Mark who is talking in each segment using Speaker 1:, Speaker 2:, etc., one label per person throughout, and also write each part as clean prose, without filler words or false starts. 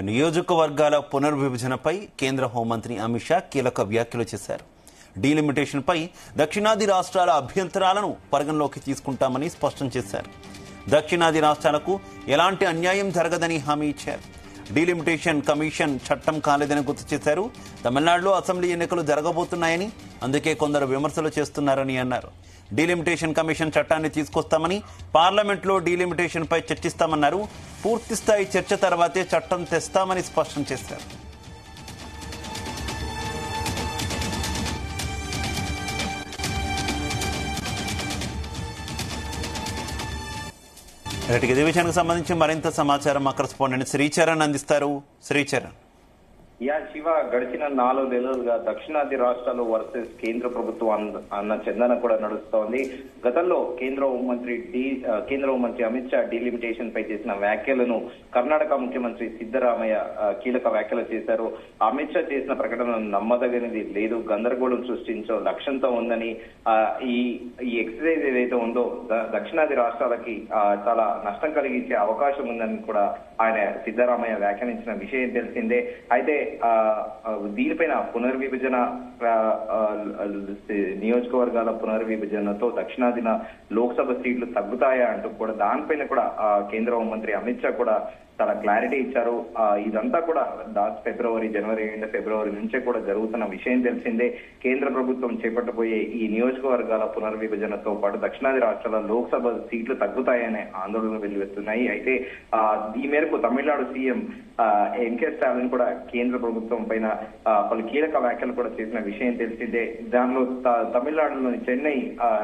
Speaker 1: నియోజకవర్గాల పునర్విభజనపై కేంద్ర హోంమంత్రి అమిత్ షా కీలక వ్యాఖ్యలు చేశారు. డీలిమిటేషన్పై దక్షిణాది రాష్ట్రాల అభ్యంతరాలను పరిగణలోకి తీసుకుంటామని స్పష్టం చేశారు. దక్షిణాది రాష్ట్రాలకు ఎలాంటి అన్యాయం జరగదని హామీ ఇచ్చారు. డీలిమిటేషన్ కమిషన్ చట్టం కాలేదని గుర్తు చేశారు. తమిళనాడులో అసెంబ్లీ ఎన్నికలు జరగబోతున్నాయని, అందుకే కొందరు విమర్శలు చేస్తున్నారని అన్నారు. డీలిమిటేషన్ కమిషన్ చట్టాన్ని తీసుకొస్తామని, పార్లమెంట్లో డీలిమిటేషన్ పై చర్చిస్తామన్నారు. పూర్తిస్థాయి చర్చ తర్వాతే చట్టం తెస్తామని స్పష్టం చేశారు. ఇదే విషయానికి సంబంధించి మరింత సమాచారం మా కరెస్పాండెంట్ శ్రీచరణ్ అందిస్తారు. శ్రీచరణ్.
Speaker 2: శివ, గడిచిన 4 నెలలుగా దక్షిణాది రాష్ట్రాలు వర్సెస్ కేంద్ర ప్రభుత్వం అన్న చందన కూడా నడుస్తోంది. గతంలో కేంద్ర హోంమంత్రి అమిత్ షా డీలిమిటేషన్ పై చేసిన వ్యాఖ్యలను కర్ణాటక ముఖ్యమంత్రి సిద్ధరామయ్య కీలక వ్యాఖ్యలు చేశారు. అమిత్ షా చేసిన ప్రకటన నమ్మదగినది లేదు, గందరగోళం సృష్టించే లక్ష్యంతో ఉందని, ఈ ఎక్సర్సైజ్ ఏదైతే ఉందో దక్షిణాది రాష్ట్రాలకి చాలా నష్టం కలిగించే అవకాశం ఉందని కూడా ఆయన సిద్ధరామయ్య వ్యాఖ్యానించిన విషయం తెలిసిందే. అయితే దీనిపైన పునర్విభజన నియోజకవర్గాల పునర్విభజనతో దక్షిణాదిన లోక్సభ సీట్లు తగ్గుతాయా అంటూ కూడా దానిపైన కూడా కేంద్ర హోంమంత్రి అమిత్ షా కూడా చాలా క్లారిటీ ఇచ్చారు. ఇదంతా కూడా జనవరి ఎండ్ ఫిబ్రవరి నుంచే కూడా జరుగుతున్న విషయం తెలిసిందే. కేంద్ర ప్రభుత్వం చేపట్టబోయే ఈ నియోజకవర్గాల పునర్విభజనతో పాటు దక్షిణాది రాష్ట్రాల లోక్సభ సీట్లు తగ్గుతాయనే ఆందోళనలు వెల్లువెత్తున్నాయి. అయితే ఈ మేరకు తమిళనాడు సీఎం ఎంకే స్టాలిన్ కూడా కేంద్ర ప్రభుత్వం పైన పలు కీలక వ్యాఖ్యలు కూడా చేసిన విషయం తెలిసిందే. దానిలో తమిళనాడులోని చెన్నై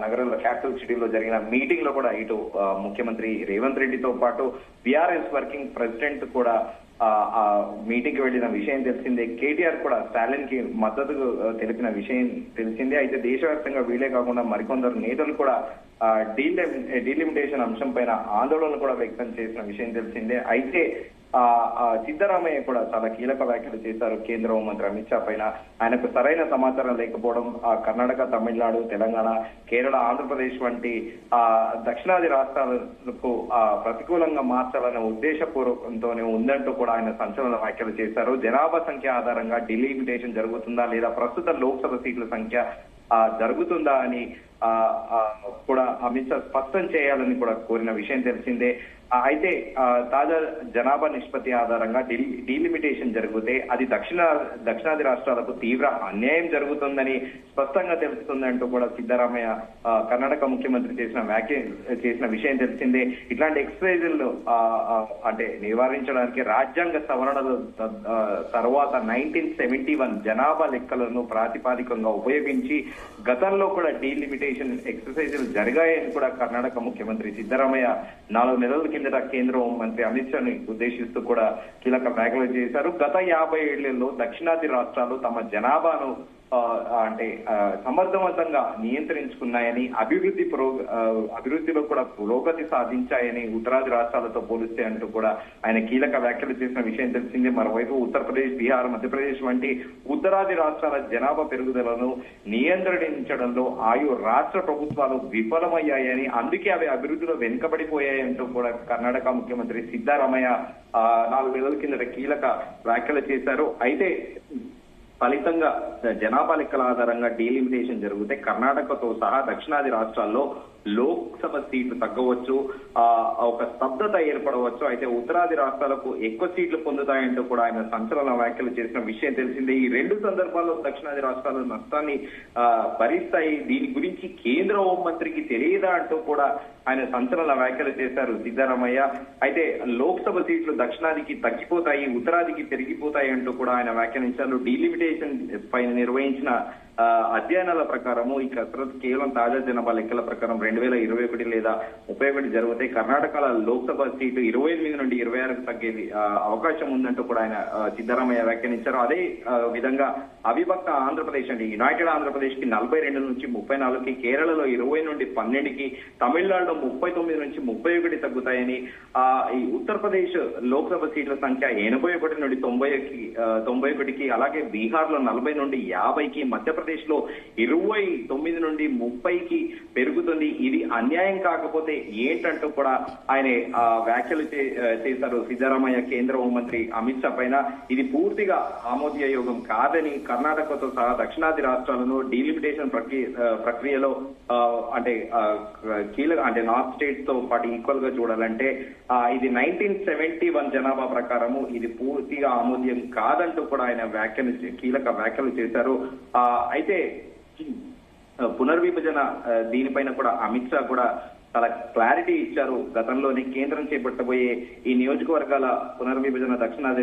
Speaker 2: నగరంలో క్యాపిటల్ సిటీలో జరిగిన మీటింగ్ లో కూడా ఇటు ముఖ్యమంత్రి రేవంత్ రెడ్డితో పాటు బీఆర్ఎస్ వర్కింగ్ ప్రెసిడెంట్ కూడా మీటింగ్ కి వెళ్లిన విషయం తెలిసిందే. కేటీఆర్ కూడా స్టాలిన్ కి మద్దతు తెలిపిన విషయం తెలిసిందే. అయితే దేశవ్యాప్తంగా వీళ్ళే కాకుండా మరికొందరు నేతలు కూడా డీలిమిటేషన్ అంశం పైన ఆందోళన కూడా వ్యక్తం చేసిన విషయం తెలిసిందే. అయితే సిద్ధరామయ్య కూడా చాలా కీలక వ్యాఖ్యలు చేశారు కేంద్ర హోంమంత్రి అమిత్ షా పైన. ఆయనకు సరైన సమాచారం లేకపోవడం, కర్ణాటక, తమిళనాడు, తెలంగాణ, కేరళ, ఆంధ్రప్రదేశ్ వంటి దక్షిణాది రాష్ట్రాలకు ప్రతికూలంగా మార్చాలనే ఉద్దేశపూర్వకంతోనే ఉందంటూ కూడా ఆయన సంచలన వ్యాఖ్యలు చేశారు. జనాభా సంఖ్య ఆధారంగా డీలిమిటేషన్ జరుగుతుందా లేదా ప్రస్తుత లోక్సభ సీట్ల సంఖ్య జరుగుతుందా అని కూడా అమిత్ షా స్పష్టం చేయాలని కూడా కోరిన విషయం తెలిసిందే. అయితే తాజా జనాభా నిష్పత్తి ఆధారంగా డీలిమిటేషన్ జరిగితే అది దక్షిణాది రాష్ట్రాలకు తీవ్ర అన్యాయం జరుగుతుందని స్పష్టంగా తెలుస్తుందంటూ కూడా సిద్ధరామయ్య కర్ణాటక ముఖ్యమంత్రి చేసిన విషయం తెలిసిందే. ఇట్లాంటి ఎక్సర్సైజులు అంటే నివారించడానికి రాజ్యాంగ సవరణల తర్వాత 1971 జనాభా లెక్కలను ప్రాతిపాదికంగా ఉపయోగించి గతంలో కూడా డీలిమిటేషన్ ఎక్సర్సైజులు జరిగాయని కూడా కర్ణాటక ముఖ్యమంత్రి సిద్ధరామయ్య 4 నెలల కిందట కేంద్ర హోంమంత్రి అమిత్ షాని ఉద్దేశిస్తూ కూడా కీలక వ్యాఖ్యలు చేశారు. గత 50 ఏళ్లలో దక్షిణాది రాష్ట్రాలు తమ జనాభాను అంటే సమర్థవంతంగా నియంత్రించుకున్నాయని, అభివృద్ధిలో కూడా పురోగతి సాధించాయని ఉత్తరాది రాష్ట్రాలతో పోలిస్తే అంటూ కూడా ఆయన కీలక వ్యాఖ్యలు చేసిన విషయం తెలిసిందే. మరోవైపు ఉత్తరప్రదేశ్, బీహార్, మధ్యప్రదేశ్ వంటి ఉత్తరాది రాష్ట్రాల జనాభా పెరుగుదలను నియంత్రించడంలో రాష్ట్ర ప్రభుత్వాలు విఫలమయ్యాయని, అందుకే అవి అభివృద్ధిలో వెనుకబడిపోయాయంటూ కూడా కర్ణాటక ముఖ్యమంత్రి సిద్ధరామయ్య 4 నెలల కిందట కీలక వ్యాఖ్యలు చేశారు. అయితే ఫలితంగా జనాభా లెక్కల ఆధారంగా డీలిమిటేషన్ జరిగితే కర్ణాటకతో సహా దక్షిణాది రాష్ట్రాల్లో లోక్సభ సీట్లు తగ్గవచ్చు, ఒక స్తబ్దత ఏర్పడవచ్చు. అయితే ఉత్తరాది రాష్ట్రాలకు ఎక్కువ సీట్లు పొందుతాయంటూ కూడా ఆయన సంచలన వ్యాఖ్యలు చేసిన విషయం తెలిసిందే. ఈ 2 సందర్భాల్లో దక్షిణాది రాష్ట్రాలు నష్టాన్ని భరిస్తాయి. దీని గురించి కేంద్ర హోంమంత్రికి తెలియదా అంటూ కూడా ఆయన సంచలన వ్యాఖ్యలు చేశారు సిద్ధరామయ్య. అయితే లోక్సభ సీట్లు దక్షిణాదికి తగ్గిపోతాయి, ఉత్తరాదికి పెరిగిపోతాయి అంటూ కూడా ఆయన వ్యాఖ్యానించారు. డీలిమిటేషన్ పైన నిర్వహించిన అధ్యయనాల ప్రకారము ఈ కసరత్తు కేవలం తాజా జనాభా లెక్కల ప్రకారం 2021 లేదా 31 జరిగితే కర్ణాటకలో లోక్సభ సీటు 28 నుండి 26కు తగ్గేది అవకాశం ఉందంటూ కూడా ఆయన సిద్ధరామయ్య వ్యాఖ్యానించారు. అదే విధంగా అవిభక్త ఆంధ్రప్రదేశ్ అంటే యునైటెడ్ ఆంధ్రప్రదేశ్ కి 42 నుంచి 34కి, కేరళలో 20 నుండి 12కి, తమిళనాడులో 39 నుంచి 31 తగ్గుతాయని, ఈ ఉత్తరప్రదేశ్ లోక్సభ సీట్ల సంఖ్య 81 నుండి 91కి, అలాగే బీహార్ లో 40 నుండి 50కి, మధ్యప్రదేశ్ లో 29 నుండి 30కి పెరుగుతుంది. ఇది అన్యాయం కాకపోతే ఏంటంటూ కూడా ఆయన వ్యాఖ్యలు చేశారు సిద్ధరామయ్య కేంద్ర హోంమంత్రి అమిత్ షా పైన. ఇది పూర్తిగా ఆమోదయోగం కాదని, కర్ణాటకతో సహా దక్షిణాది రాష్ట్రాలను డీలిమిటేషన్ ప్రక్రియలో అంటే నార్త్ స్టేట్స్ తో పాటు ఈక్వల్ గా చూడాలంటే ఇది 1971 జనాభా ప్రకారము ఇది పూర్తిగా ఆమోద్యం కాదంటూ కూడా ఆయన కీలక వ్యాఖ్యలు చేశారు. అయితే పునర్విభజన దీనిపైన కూడా అమిత్ షా కూడా చాలా క్లారిటీ ఇచ్చారు. గతంలోనే కేంద్రం చేపట్టబోయే ఈ నియోజకవర్గాల పునర్విభజన దక్షిణాది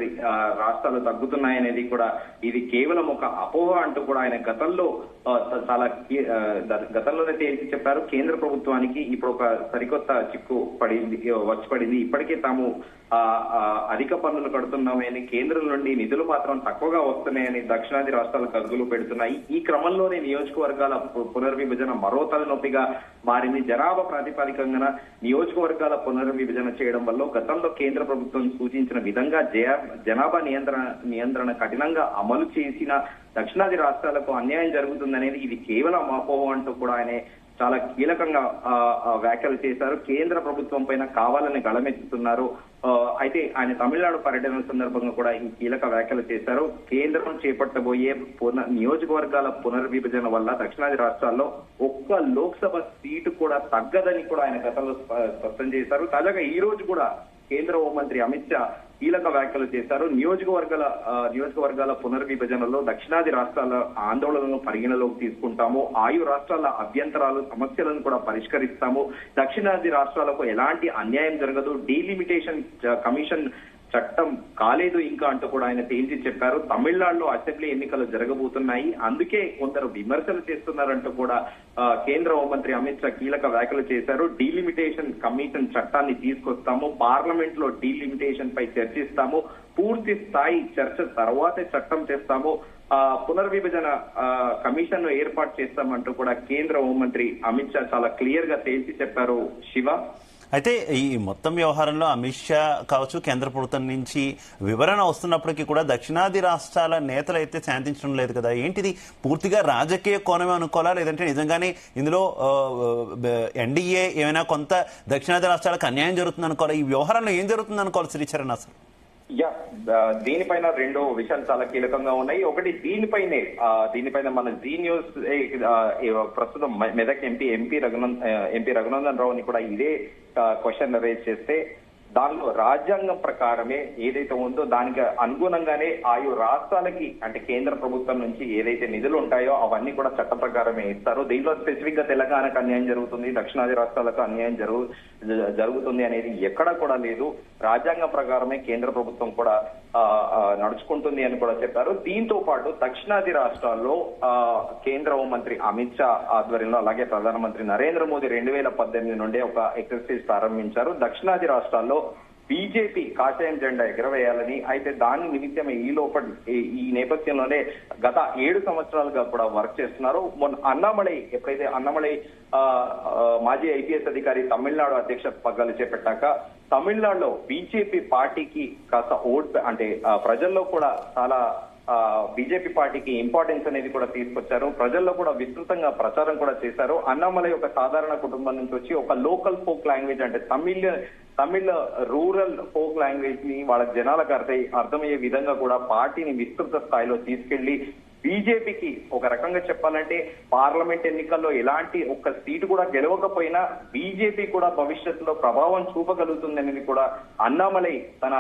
Speaker 2: రాష్ట్రాలు తగ్గుతున్నాయనేది కూడా ఇది కేవలం ఒక అపోహ అంటూ కూడా ఆయన గతంలోనే తేల్చి చెప్పారు. కేంద్ర ప్రభుత్వానికి ఇప్పుడు ఒక సరికొత్త చిక్కు పడింది. ఇప్పటికే తాము అధిక పన్నులు కడుతున్నామని, కేంద్రం నుండి నిధులు మాత్రం తక్కువగా వస్తున్నాయని దక్షిణాది రాష్ట్రాలు గగ్గులు పెడుతున్నాయి. ఈ క్రమంలోనే నియోజకవర్గాల పునర్విభజన మరో తలనొప్పిగా మారింది. జనాభా ప్రాతిపదికంగా నియోజకవర్గాల పునర్విభజన చేయడం వల్ల గతంలో కేంద్ర ప్రభుత్వం సూచించిన విధంగా జనాభా నియంత్రణ కఠినంగా అమలు చేసిన దక్షిణాది రాష్ట్రాలకు అన్యాయం జరుగుతుందనేది ఇది కేవలం అపోహ అంటూ కూడా ఆయన చాలా కీలకంగా వ్యాఖ్యలు చేశారు. కేంద్ర ప్రభుత్వం పైన కావాలని గళమెత్తుతున్నారు. అయితే ఆయన తమిళనాడు పర్యటన సందర్భంగా కూడా ఈ కీలక వ్యాఖ్యలు చేశారు. కేంద్రం చేపట్టబోయే నియోజకవర్గాల పునర్విభజన వల్ల దక్షిణాది రాష్ట్రాల్లో ఒక్క లోక్సభ సీటు కూడా తగ్గదని కూడా ఆయన గతంలో స్పష్టం చేశారు. తాజాగా ఈ రోజు కూడా కేంద్ర హోంమంత్రి అమిత్ షా కీలక వ్యాఖ్యలు చేశారు. నియోజకవర్గాల పునర్విభజనలో దక్షిణాది రాష్ట్రాల ఆందోళనలను పరిగణలోకి తీసుకుంటాము. ఆయు రాష్ట్రాల అభ్యంతరాలు, సమస్యలను కూడా పరిష్కరిస్తాము. దక్షిణాది రాష్ట్రాలకు ఎలాంటి అన్యాయం జరగదు. డీలిమిటేషన్ కమిషన్ చట్టం కాలేదు ఇంకా అంటూ కూడా ఆయన తేల్చి చెప్పారు. తమిళనాడులో అసెంబ్లీ ఎన్నికలు జరగబోతున్నాయి, అందుకే కొందరు విమర్శలు చేస్తున్నారంటూ కూడా కేంద్ర హోంమంత్రి అమిత్ షా కీలక వ్యాఖ్యలు చేశారు. డీలిమిటేషన్ కమిషన్ చట్టాన్ని తీసుకొస్తాము, పార్లమెంట్ లో డీలిమిటేషన్ పై చర్చిస్తాము, పూర్తి స్థాయి చర్చ తర్వాతే చట్టం చేస్తాము, పునర్విభజన కమిషన్ ను ఏర్పాటు చేస్తామంటూ కూడా కేంద్ర హోంమంత్రి అమిత్ షా చాలా క్లియర్ గా తేల్చి చెప్పారు. శివ,
Speaker 1: అయితే ఈ మొత్తం వ్యవహారంలో అమిత్ షా కావచ్చు, కేంద్ర ప్రభుత్వం నుంచి వివరణ వస్తున్నప్పటికీ కూడా దక్షిణాది రాష్ట్రాల నేతలు అయితే శాంతించడం లేదు కదా. ఏంటిది, పూర్తిగా రాజకీయ కోణమే అనుకోవాలా, లేదంటే నిజంగానే ఇందులో ఎన్డీఏ ఏమైనా కొంత దక్షిణాది రాష్ట్రాలకు అన్యాయం జరుగుతుంది అనుకోవాలి? ఈ వ్యవహారంలో ఏం జరుగుతుంది అనుకోవాలి శ్రీచరణ్ అసలు?
Speaker 2: దీనిపైన రెండు విషయాలు చాలా కీలకంగా ఉన్నాయి. ఒకటి దీనిపైన మన జీ న్యూస్ ప్రస్తుతం మెదక్ ఎంపీ రఘునందన్ రావుని కూడా ఇదే క్వశ్చన్ రేజ్ చేస్తే దానిలో రాజ్యాంగం ప్రకారమే ఏదైతే ఉందో దానికి అనుగుణంగానే ఆయు రాష్ట్రాలకి అంటే కేంద్ర ప్రభుత్వం నుంచి ఏదైతే నిధులు ఉంటాయో అవన్నీ కూడా చట్ట ప్రకారమే ఇస్తారు. దీంట్లో స్పెసిఫిక్ గా తెలంగాణకు అన్యాయం జరుగుతుంది, దక్షిణాది రాష్ట్రాలకు అన్యాయం జరుగుతుంది అనేది ఎక్కడ కూడా లేదు. రాజ్యాంగం ప్రకారమే కేంద్ర ప్రభుత్వం కూడా నడుచుకుంటుంది అని కూడా చెప్పారు. దీంతో పాటు దక్షిణాది రాష్ట్రాల్లో కేంద్ర హోంమంత్రి అమిత్ షా ఆధ్వర్యంలో అలాగే ప్రధానమంత్రి నరేంద్ర మోదీ 2018 నుండే ఒక ఎక్సర్సైజ్ ప్రారంభించారు. దక్షిణాది రాష్ట్రాల్లో బీజేపీ కాషాయం జెండా ఎగరవేయాలని. అయితే దాని నిమిత్తం ఈ నేపథ్యంలోనే గత 7 సంవత్సరాలుగా కూడా వర్క్ చేస్తున్నారు. ఎప్పుడైతే అన్నమలై మాజీ ఐపీఎస్ అధికారి తమిళనాడు అధ్యక్ష పగ్గాలు చేపట్టాక తమిళనాడులో బీజేపీ పార్టీకి కాస్త ప్రజల్లో కూడా చాలా బీజేపీ పార్టీకి ఇంపార్టెన్స్ అనేది కూడా తీసుకొచ్చారు. ప్రజల్లో కూడా విస్తృతంగా ప్రచారం కూడా చేశారు. అన్నామలై ఒక సాధారణ కుటుంబం నుంచి వచ్చి ఒక లోకల్ ఫోక్ లాంగ్వేజ్ అంటే తమిళ రూరల్ ఫోక్ లాంగ్వేజ్ ని వాళ్ళ జనాలకు అర్థమయ్యే విధంగా కూడా పార్టీని విస్తృత స్థాయిలో తీసుకెళ్లి బీజేపీకి ఒక రకంగా చెప్పాలంటే పార్లమెంట్ ఎన్నికల్లో ఎలాంటి ఒక్క సీటు కూడా గెలవకపోయినా బీజేపీ కూడా భవిష్యత్తులో ప్రభావం చూపగలుగుతుందనేది కూడా అన్నామలై తన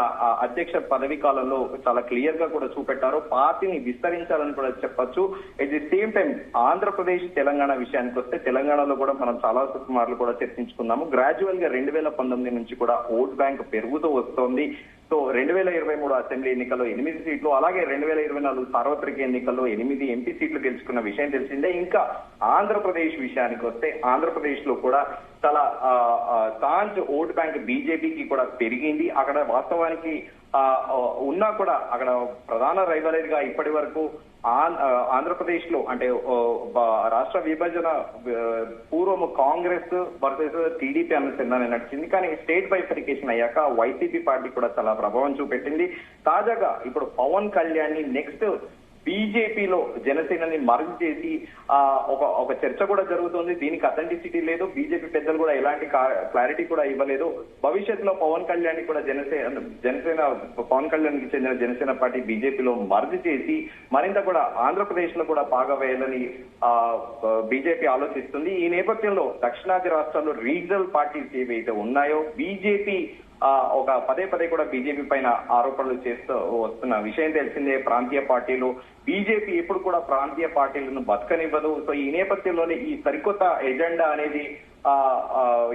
Speaker 2: అధ్యక్ష పదవి కాలంలో చాలా క్లియర్ గా కూడా చూపెట్టారు. పార్టీని విస్తరించాలని కూడా చెప్పొచ్చు. At the same time Andhra Pradesh Telangana విషయానికి వస్తే తెలంగాణలో కూడా మనం చాలా మార్లు కూడా చర్చించుకున్నాము. గ్రాడ్యువల్ గా 2019 నుంచి కూడా ఓట్ బ్యాంక్ పెరుగుతూ వస్తోంది. సో 2023 అసెంబ్లీ ఎన్నికల్లో 8 సీట్లు, అలాగే 2024 సార్వత్రిక ఎన్నికల్లో 8 ఎంపీ సీట్లు గెలుచుకున్న విషయం తెలిసిందే. ఇంకా ఆంధ్రప్రదేశ్ విషయానికి వస్తే ఆంధ్రప్రదేశ్ లో కూడా చాలా తాంజ్ ఓట్ బ్యాంక్ బీజేపీకి కూడా పెరిగింది. అక్కడ వాస్తవానికి ఉన్నా కూడా అక్కడ ప్రధాన రైవలరీగా ఇప్పటి వరకు ఆంధ్రప్రదేశ్ లో అంటే రాష్ట్ర విభజన పూర్వము కాంగ్రెస్ వర్సెస్ టీడీపీ అన్నది నడిచింది. కానీ స్టేట్ బైఫరికేషన్ అయ్యాక వైసీపీ పార్టీ కూడా చాలా ప్రభావం చూపెట్టింది. తాజాగా ఇప్పుడు పవన్ కళ్యాణ్ ని నెక్స్ట్ బీజేపీలో జనసేనని మర్జ్ చేసి ఒక చర్చ కూడా జరుగుతుంది. దీనికి అథెంటిసిటీ లేదు. బీజేపీ పెద్దలు కూడా ఎలాంటి క్లారిటీ కూడా ఇవ్వలేదు. భవిష్యత్తులో పవన్ కళ్యాణ్ కూడా జనసేన పవన్ కళ్యాణ్ కి చెందిన జనసేన పార్టీ బీజేపీలో మర్జ్ చేసి మరింత కూడా ఆంధ్రప్రదేశ్ లో కూడా బాగా వేయాలని బీజేపీ ఆలోచిస్తుంది. ఈ నేపథ్యంలో దక్షిణాది రాష్ట్రాల్లో రీజనల్ పార్టీస్ ఏవైతే ఉన్నాయో బీజేపీ ఒక పదే కూడా బీజేపీ పైన ఆరోపణలు చేస్తూ వస్తున్న విషయం తెలిసిందే. ప్రాంతీయ పార్టీలు బీజేపీ ఎప్పుడు కూడా ప్రాంతీయ పార్టీలను బతకనివ్వదు. సో ఈ నేపథ్యంలోనే ఈ సరికొత్త ఎజెండా అనేది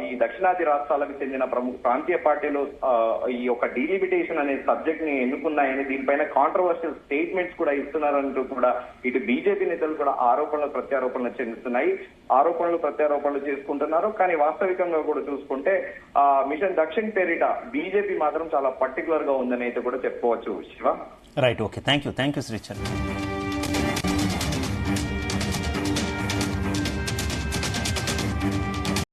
Speaker 2: ఈ దక్షిణాది రాష్ట్రాలకు చెందిన ప్రముఖ ప్రాంతీయ పార్టీలు ఈ యొక్క డీలిమిటేషన్ అనే సబ్జెక్ట్ ని ఎన్నుకున్నాయని దీనిపైన కాంట్రవర్షియల్ స్టేట్మెంట్స్ కూడా ఇస్తున్నారంటూ కూడా ఇటు బీజేపీ నేతలు కూడా ప్రత్యారోపణలు చెందుతున్నాయి. ప్రత్యారోపణలు చేసుకుంటున్నారు. కానీ వాస్తవికంగా కూడా చూసుకుంటే మిషన్ దక్షిణ్ పేరిట బీజేపీ మాత్రం చాలా పర్టికులర్ గా ఉందని అయితే కూడా చెప్పుకోవచ్చు. Shiva,
Speaker 1: right, okay, thank you Sricharan.